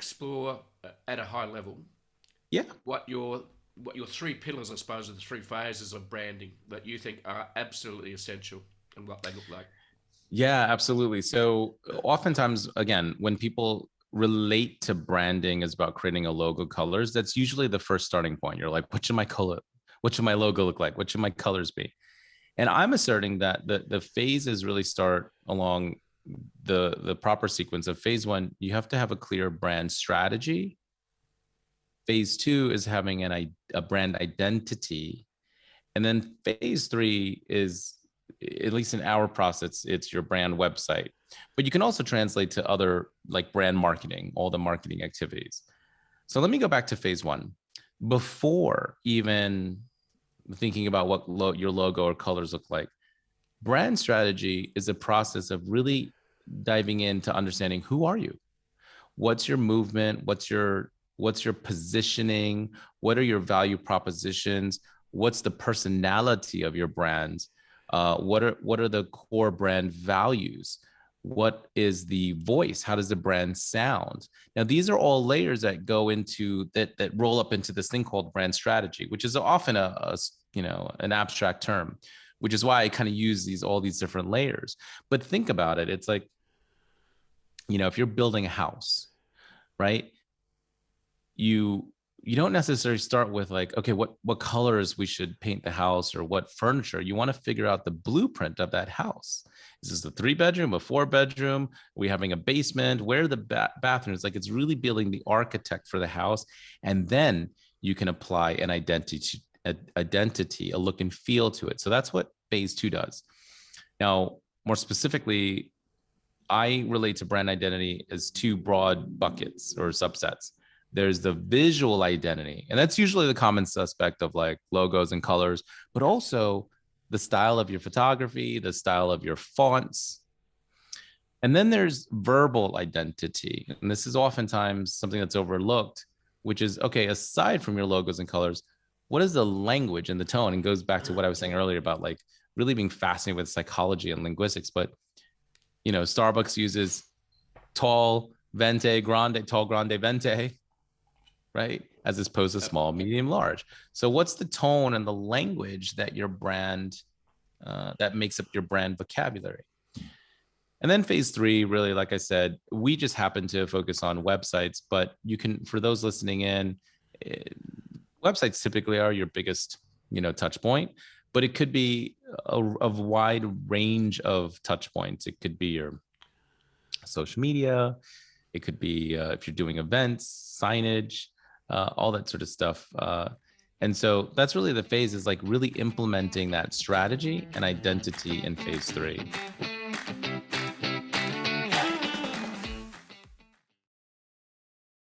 explore at a high level Yeah. what your three pillars, I suppose, are the three phases of branding that you think are absolutely essential and what they look like? Yeah, absolutely. So oftentimes, again, when people relate to branding as about creating a logo colors, that's usually the first starting point. You're like, what should my color, what should my logo look like? What should my colors be? And I'm asserting that the phases really start along the proper sequence of phase one. You have to have a clear brand strategy. Phase two is having a brand identity. And then phase three is, at least in our process, it's your brand website. But you can also translate to other like brand marketing, all the marketing activities. So let me go back to phase one. Before even thinking about what your logo or colors look like, brand strategy is a process of really diving into understanding who are you? What's your movement? What's your positioning? What are your value propositions? What's the personality of your brand? What are the core brand values? What is the voice? How does the brand sound? Now, these are all layers that go into that roll up into this thing called brand strategy, which is often an abstract term, which is why I kind of use all these different layers. But think about it. It's like, if you're building a house, right? You don't necessarily start with like, okay, what colors we should paint the house or what furniture. You want to figure out the blueprint of that house. Is this a 3-bedroom, a 4-bedroom? Are we having a basement? Where are the bathrooms? Like, it's really building the architect for the house, and then you can apply an identity, a look and feel to it. So that's what phase two does. Now, more specifically, I relate to brand identity as two broad buckets or subsets. There's the visual identity, and that's usually the common suspect of like logos and colors, but also the style of your photography, the style of your fonts. And then there's verbal identity. And this is oftentimes something that's overlooked, which is, okay, aside from your logos and colors, what is the language and the tone? And goes back to what I was saying earlier about like really being fascinated with psychology and linguistics. But Starbucks uses tall, vente, grande, tall, grande, vente, right? As opposed to small, medium, large. So what's the tone and the language that your brand, that makes up your brand vocabulary? And then phase three, really, like I said, we just happen to focus on websites, but you can, for those listening in, websites typically are your biggest, touch point, but it could be a wide range of touch points. It could be your social media. It could be if you're doing events, signage, all that sort of stuff. And so that's really the phase, is like really implementing that strategy and identity in phase three.